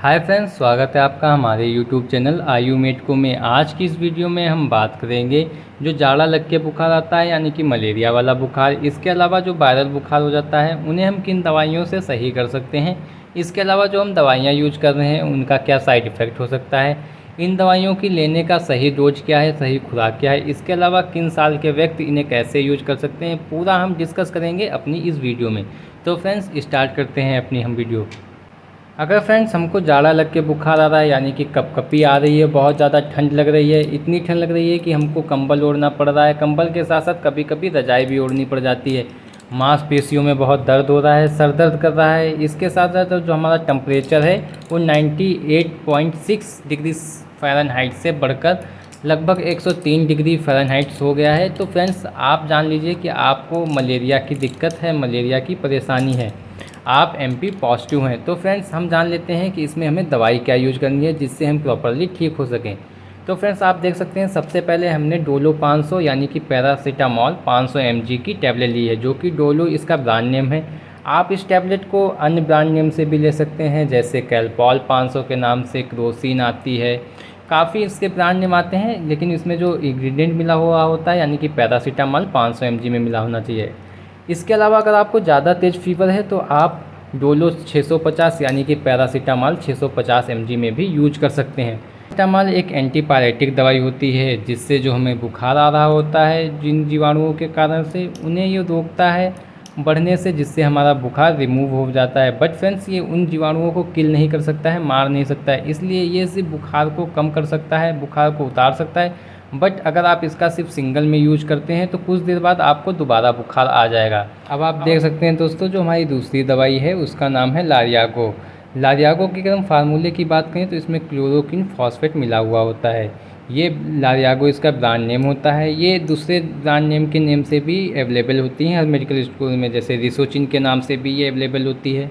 Hi friends, स्वागत है आपका हमारे यूट्यूब चैनल आयु मेडको में। आज की इस वीडियो में हम बात करेंगे जो जाड़ा लग के बुखार आता है यानी कि मलेरिया वाला बुखार। इसके अलावा जो वायरल बुखार हो जाता है उन्हें हम किन दवाइयों से सही कर सकते हैं। इसके अलावा जो हम दवाइयाँ यूज कर रहे हैं उनका क्या साइड इफ़ेक्ट हो सकता है। इन दवाइयों की लेने का सही डोज क्या है, सही खुराक क्या है। इसके अलावा किन साल के व्यक्ति इन्हें कैसे यूज कर सकते हैं, पूरा हम डिस्कस करेंगे अपनी इस वीडियो में। तो फ्रेंड्स स्टार्ट करते हैं अपनी हम वीडियो। अगर फ्रेंड्स हमको जाड़ा लग के बुखार आ रहा है यानी कि कपकपी आ रही है, बहुत ज़्यादा ठंड लग रही है, इतनी ठंड लग रही है कि हमको कंबल ओढ़ना पड़ रहा है, कंबल के साथ साथ कभी कभी रजाई भी ओढ़नी पड़ जाती है, मांसपेशियों में बहुत दर्द हो रहा है, सर दर्द कर रहा है, इसके साथ साथ जो हमारा टेम्परेचर है वो 98.6 डिग्री फ़ारेनहाइट से बढ़कर लगभग 103 डिग्री फ़ारेनहाइट हो गया है। तो फ्रेंड्स आप जान लीजिए कि आपको मलेरिया की दिक्कत है, मलेरिया की परेशानी है, आप एमपी पॉजिटिव हैं। तो फ्रेंड्स हम जान लेते हैं कि इसमें हमें दवाई क्या यूज करनी है जिससे हम प्रॉपरली ठीक हो सकें। तो फ्रेंड्स आप देख सकते हैं सबसे पहले हमने डोलो 500 यानी कि पैरासीटामॉल 500 mg की टैबलेट ली है, जो कि डोलो इसका ब्रांड नेम है। आप इस टैबलेट को अन्य ब्रांड नेम से भी ले सकते हैं, जैसे कैलपॉल 500 के नाम से क्रोसिन आती है, काफ़ी इसके ब्रांड नेम आते हैं, लेकिन इसमें जो इंग्रेडिएंट मिला हुआ होता है यानी कि पैरासीटामॉल 500 mg में मिला होना चाहिए। इसके अलावा अगर आपको ज़्यादा तेज़ फीवर है तो आप डोलो 650 यानी कि पैरासीटामॉल 650 mg में भी यूज कर सकते हैं। पैरासीटामॉल एक एंटीपायरेटिक दवाई होती है जिससे जो हमें बुखार आ रहा होता है जिन जीवाणुओं के कारण से, उन्हें ये रोकता है बढ़ने से, जिससे हमारा बुखार रिमूव हो जाता है। बट फ्रेंड्स ये उन जीवाणुओं को किल नहीं कर सकता है, मार नहीं सकता है, इसलिए ये सिर्फ बुखार को कम कर सकता है, बुखार को उतार सकता है। बट अगर आप इसका सिर्फ सिंगल में यूज करते हैं तो कुछ देर बाद आपको दोबारा बुखार आ जाएगा। अब आप देख सकते हैं दोस्तों, जो हमारी दूसरी दवाई है उसका नाम है लारियागो। लारियागो की अगर हम फार्मूले की बात करें तो इसमें क्लोरोक्विन फॉस्फेट मिला हुआ होता है। ये लारियागो इसका ब्रांड नेम होता है। ये दूसरे ब्रांड नेम के नेम से भी अवेलेबल होती हैं हर मेडिकल स्टोर में, जैसे रिसोचिन के नाम से भी ये अवेलेबल होती है।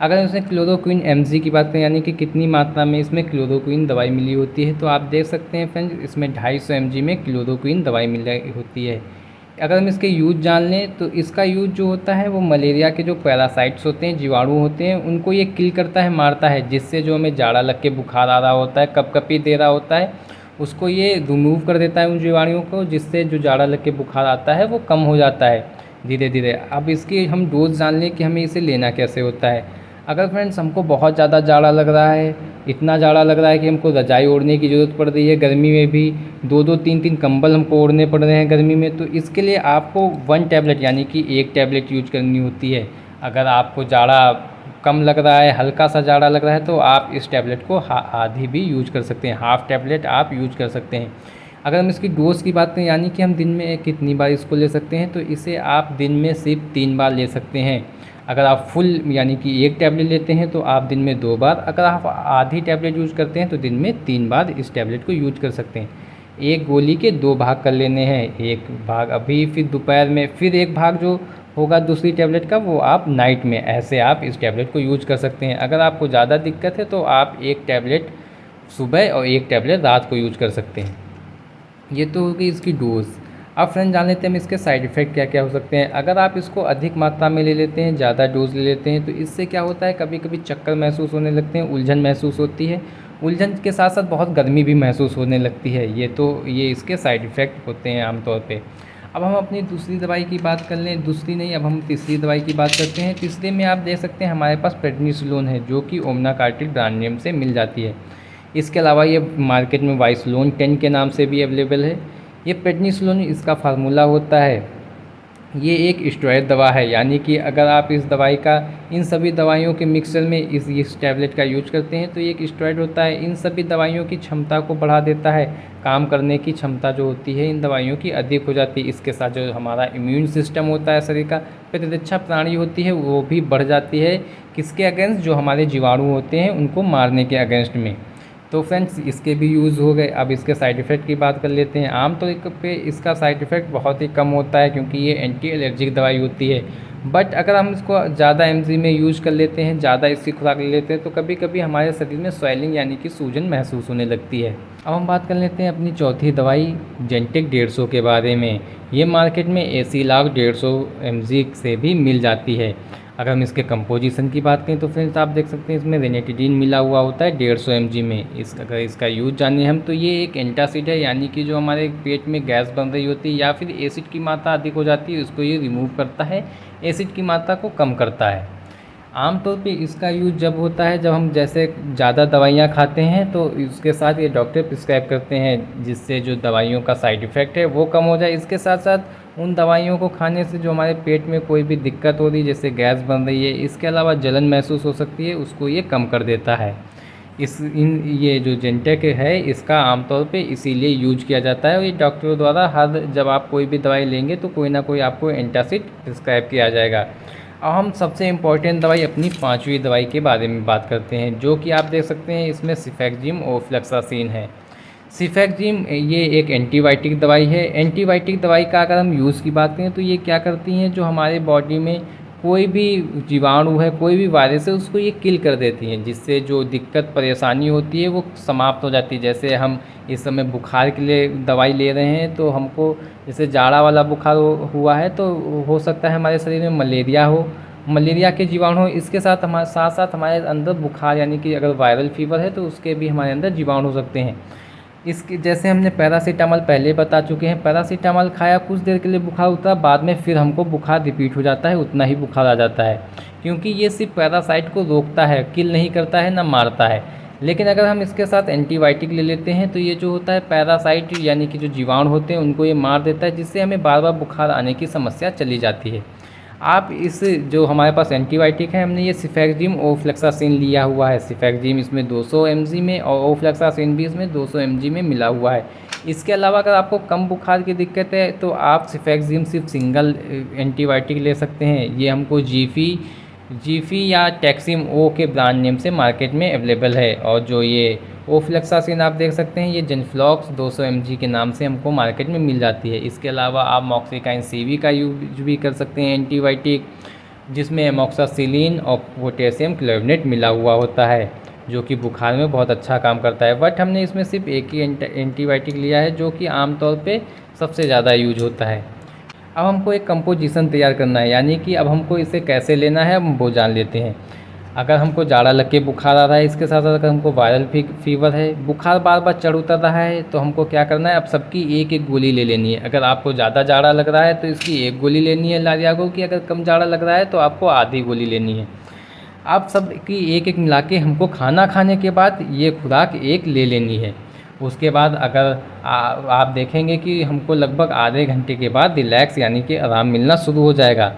अगर इसमें क्लोरोक्विन mg की बात करें यानी कि कितनी मात्रा में इसमें क्लोरोक्विन दवाई मिली होती है, तो आप देख सकते हैं फ्रेंड्स इसमें 250 mg में क्लोरोक्विन दवाई मिल रही होती है। अगर हम इसके यूज जान लें तो इसका यूज जो होता है वो मलेरिया के जो पैरासाइट्स होते हैं, जीवाणु होते हैं, उनको ये किल करता है, मारता है, जिससे जो हमें जाड़ा लग के बुखार आ रहा होता है, कपकपी दे रहा होता है, उसको ये रिमूव कर देता है उन जीवाणुओं को, जिससे जो जाड़ा लग के बुखार आता है वो कम हो जाता है धीरे धीरे। अब इसकी हम डोज जान लें कि हमें इसे लेना कैसे होता है। अगर फ्रेंड्स हमको बहुत ज़्यादा जाड़ा लग रहा है, इतना जाड़ा लग रहा है कि हमको रजाई ओढ़ने की ज़रूरत पड़ रही है, गर्मी में भी 2-2 3-3 कंबल हमको ओढ़ने पड़ रहे हैं गर्मी में, तो इसके लिए आपको 1 टैबलेट यानी कि 1 टैबलेट यूज करनी होती है। अगर आपको जाड़ा कम लग रहा है, हल्का सा जाड़ा लग रहा है, तो आप इस टैबलेट को आधी भी यूज कर सकते हैं, हाफ़ टैबलेट आप यूज कर सकते हैं। अगर हम इसकी डोज़ की बात करें यानी कि हम दिन में कितनी बार इसको ले सकते हैं, तो इसे आप दिन में सिर्फ 3 बार ले सकते हैं। अगर आप फुल यानी कि 1 टैबलेट लेते हैं तो आप दिन में 2 बार, अगर आप आधी टैबलेट यूज़ करते हैं तो दिन में 3 बार इस टैबलेट को यूज कर सकते हैं। एक गोली के 2 भाग कर लेने हैं, एक भाग अभी, फिर दोपहर में, फिर एक भाग जो होगा दूसरी टैबलेट का वो आप नाइट में, ऐसे आप इस टैबलेट को यूज कर सकते हैं। अगर आपको ज़्यादा दिक्कत है तो आप 1 टैबलेट सुबह और 1 टैबलेट रात को यूज कर सकते हैं। ये तो होगी इसकी डोज़। अब फ्रेंड जान लेते हैं हम इसके साइड इफ़ेक्ट क्या क्या हो सकते हैं। अगर आप इसको अधिक मात्रा में ले लेते हैं, ज़्यादा डोज ले लेते हैं, तो इससे क्या होता है, कभी कभी चक्कर महसूस होने लगते हैं, उलझन महसूस होती है, उलझन के साथ साथ बहुत गर्मी भी महसूस होने लगती है। ये इसके साइड इफ़ेक्ट होते हैं आमतौर पर। अब हम अपनी दूसरी दवाई की बात कर लें, दूसरी नहीं, अब हम तीसरी दवाई की बात करते हैं। तीसरे में आप देख सकते हैं हमारे पास प्रेडनिसोलोन है, जो कि ओमनाकार्टिल ब्रांड नेम से मिल जाती है। इसके अलावा ये मार्केट में वाइसलोन 10 के नाम से भी अवेलेबल है। ये प्रेडनिसोलोन इसका फार्मूला होता है। ये एक स्टेरॉयड दवा है, यानी कि अगर आप इस दवाई का इन सभी दवाइयों के मिक्सचर में इस टैबलेट का यूज करते हैं तो ये एक स्टेरॉयड होता है, इन सभी दवाइयों की क्षमता को बढ़ा देता है, काम करने की क्षमता जो होती है इन दवाइयों की अधिक हो जाती है। इसके साथ जो हमारा इम्यून सिस्टम होता है, शरीर का प्रतिरक्षा प्रणाली होती है, वो भी बढ़ जाती है। किसके अगेंस्ट, जो हमारे जीवाणु होते हैं उनको मारने के अगेंस्ट में। तो फ्रेंड्स इसके भी यूज़ हो गए। अब इसके साइड इफ़ेक्ट की बात कर लेते हैं। आमतौर पे इसका साइड इफ़ेक्ट बहुत ही कम होता है क्योंकि ये एंटी एलर्जिक दवाई होती है। बट अगर हम इसको ज़्यादा mg में यूज़ कर लेते हैं, ज़्यादा इसकी खुराक ले लेते हैं, तो कभी कभी हमारे शरीर में स्वेलिंग यानी कि सूजन महसूस होने लगती है। अब हम बात कर लेते हैं अपनी चौथी दवाई जेंटेक 150 के बारे में। ये मार्केट में एसीलॉग 150 mg से भी मिल जाती है। अगर हम इसके कंपोजिशन की बात करें तो फ्रेंड्स आप देख सकते हैं इसमें रेनेटिडीन मिला हुआ होता है 150 mg में। अगर इसका यूज जाने हम तो ये एक एंटासिड है, यानी कि जो हमारे पेट में गैस बन रही होती है या फिर एसिड की मात्रा अधिक हो जाती है उसको ये रिमूव करता है, एसिड की मात्रा को कम करता है। आमतौर पे इसका यूज जब होता है जब हम जैसे ज़्यादा दवाइयाँ खाते हैं तो इसके साथ ये डॉक्टर प्रिस्क्राइब करते हैं जिससे जो दवाइयों का साइड इफ़ेक्ट है वो कम हो जाए। इसके साथ साथ उन दवाइयों को खाने से जो हमारे पेट में कोई भी दिक्कत हो रही है जैसे गैस बन रही है, इसके अलावा जलन महसूस हो सकती है, उसको ये कम कर देता है। ये जो जेंटेक है इसका आमतौर पे इसीलिए यूज किया जाता है और ये डॉक्टरों द्वारा हर जब आप कोई भी दवाई लेंगे तो कोई ना कोई आपको एंटासिड प्रिस्क्राइब किया जाएगा। अब हम सबसे इम्पॉर्टेंट दवाई अपनी 5वीं दवाई के बारे में बात करते हैं, जो कि आप देख सकते हैं इसमें सिफेक्जिम और फ्लेक्सासिन है। सिफेक्जिम ये एक एंटीबायोटिक दवाई है। एंटीबायोटिक दवाई का अगर हम यूज़ की बात करें तो ये क्या करती हैं, जो हमारे बॉडी में कोई भी जीवाणु है, कोई भी वायरस है, उसको ये किल कर देती हैं, जिससे जो दिक्कत परेशानी होती है वो समाप्त हो जाती है। जैसे हम इस समय बुखार के लिए दवाई ले रहे हैं तो हमको जैसे जाड़ा वाला बुखार हुआ है तो हो सकता है हमारे शरीर में मलेरिया हो, मलेरिया के जीवाणु हो, इसके साथ हमारे अंदर बुखार यानी कि अगर वायरल फीवर है तो उसके भी हमारे अंदर जीवाणु हो सकते हैं। इसके जैसे हमने पैरासीटामॉल पहले बता चुके हैं, पैरासीटामॉल खाया कुछ देर के लिए बुखार उतरा, बाद में फिर हमको बुखार रिपीट हो जाता है, उतना ही बुखार आ जाता है, क्योंकि ये सिर्फ पैरासाइट को रोकता है, किल नहीं करता है ना मारता है। लेकिन अगर हम इसके साथ एंटीबायोटिक ले लेते हैं तो ये जो होता है पैरासाइट यानी कि जो जीवाणु होते हैं उनको ये मार देता है, जिससे हमें बार बार बुखार आने की समस्या चली जाती है। आप इस जो हमारे पास एंटीबायोटिक है हमने ये सिफेक्जिम ओफ्लेक्सासिन लिया हुआ है। सिफेक्जिम इसमें 200 mg में और ओफ्लेक्सासिन भी इसमें 200 mg में मिला हुआ है। इसके अलावा अगर आपको कम बुखार की दिक्कत है तो आप सिफेक्जिम सिर्फ सिंगल एंटीबायोटिक ले सकते हैं। ये हमको जीफी या टैक्सिम ओ के ब्रांड नेम से मार्केट में अवेलेबल है। और जो ये ओफ्लेक्सासिन आप देख सकते हैं ये जेनफ्लॉक्स 200 mg के नाम से हमको मार्केट में मिल जाती है। इसके अलावा आप मॉक्सिकाइन सीवी का यूज भी कर सकते हैं एंटीबायोटिक, जिसमें एमॉक्सासिलिन और पोटेशियम क्लोराइड मिला हुआ होता है, जो कि बुखार में बहुत अच्छा काम करता है। बट हमने इसमें सिर्फ एक ही एंटीबायोटिक लिया है जो कि आमतौर पे सबसे ज़्यादा यूज होता है। अब हमको एक कंपोजिशन तैयार करना है, यानी कि अब हमको इसे कैसे लेना है हम वो जान लेते हैं। अगर हमको जाड़ा लग के बुखार आ रहा है, इसके साथ साथ अगर हमको वायरल फीवर है, बुखार बार बार चढ़ उतर रहा है, तो हमको क्या करना है, अब सबकी एक एक गोली ले लेनी है। अगर आपको ज़्यादा जाड़ा लग रहा है तो इसकी एक गोली लेनी है लारियागो की, अगर कम जाड़ा लग रहा है तो आपको आधी गोली लेनी है। आप सब की एक एक मिला के हमको खाना खाने के बाद ये खुराक एक ले लेनी है। उसके बाद अगर आप देखेंगे कि हमको लगभग आधे घंटे के बाद रिलैक्स यानी कि आराम मिलना शुरू हो जाएगा।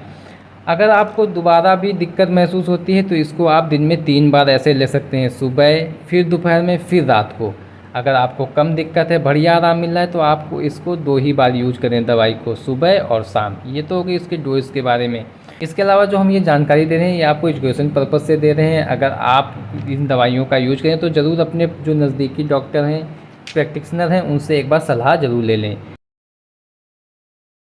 अगर आपको दोबारा भी दिक्कत महसूस होती है तो इसको आप दिन में 3 बार ऐसे ले सकते हैं, सुबह, फिर दोपहर में, फिर रात को। अगर आपको कम दिक्कत है, बढ़िया आराम मिल रहा है तो आपको इसको 2 ही बार यूज करें दवाई को, सुबह और शाम। ये तो हो गई इसके डोज के बारे में। इसके अलावा जो हम ये जानकारी दे रहे हैं ये आपको एजुकेशन पर्पज़ से दे रहे हैं। अगर आप इन दवाइयों का यूज करें तो ज़रूर अपने जो नज़दीकी डॉक्टर हैं, प्रैक्टिशनर हैं, उनसे एक बार सलाह ज़रूर ले लें।